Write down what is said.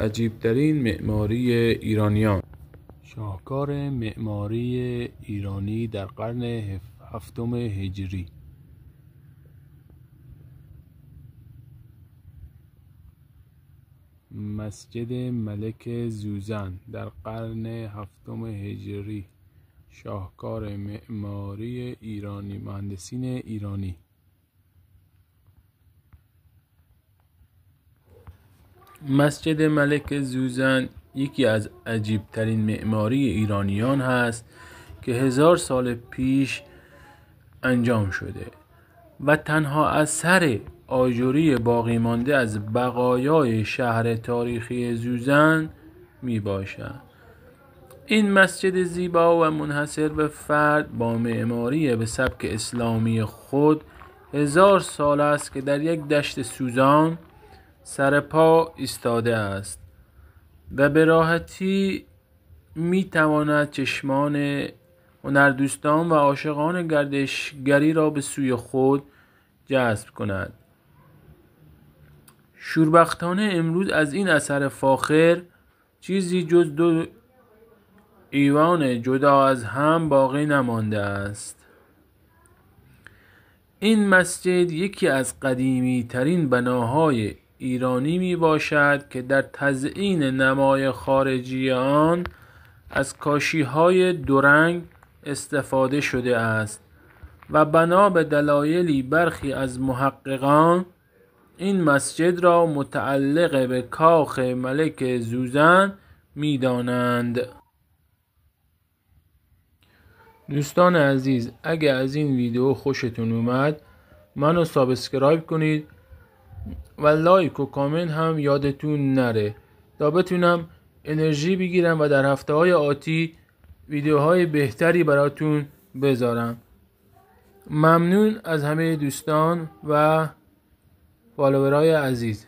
عجیبترین معماری ایرانیان. شاهکار معماری ایرانی در قرن هفتم هجری. مسجد ملک زوزن در قرن هفتم هجری. شاهکار معماری ایرانی، مهندسین ایرانی. مسجد ملک زوزن یکی از عجیبترین معماری ایرانیان هست که 1000 سال پیش انجام شده و تنها اثر آجری باقی مانده از بقایای شهر تاریخی زوزن می باشد. این مسجد زیبا و منحصر به فرد با معماری به سبک اسلامی خود 1000 سال است که در یک دشت سوزان سر پا ایستاده است و به راحتی می تواند چشمان هنردوستان و عاشقان گردشگری را به سوی خود جذب کند. شوربختانه امروز از این اثر فاخر چیزی جز 2 ایوان جدا از هم باقی نمانده است. این مسجد یکی از قدیمی ترین بناهای ایرانی می باشد که در تزیین نمای خارجی آن از کاشی‌های 2 رنگ استفاده شده است و بنا به دلایلی برخی از محققان این مسجد را متعلق به کاخ ملک زوزن می دانند. دوستان عزیز، اگه از این ویدیو خوشتون اومد منو سابسکرایب کنید و لایک و کامنت هم یادتون نره تا بتونم انرژی بگیرم و در هفته‌های آتی ویدیوهای بهتری براتون بذارم. ممنون از همه دوستان و فالوورای عزیز.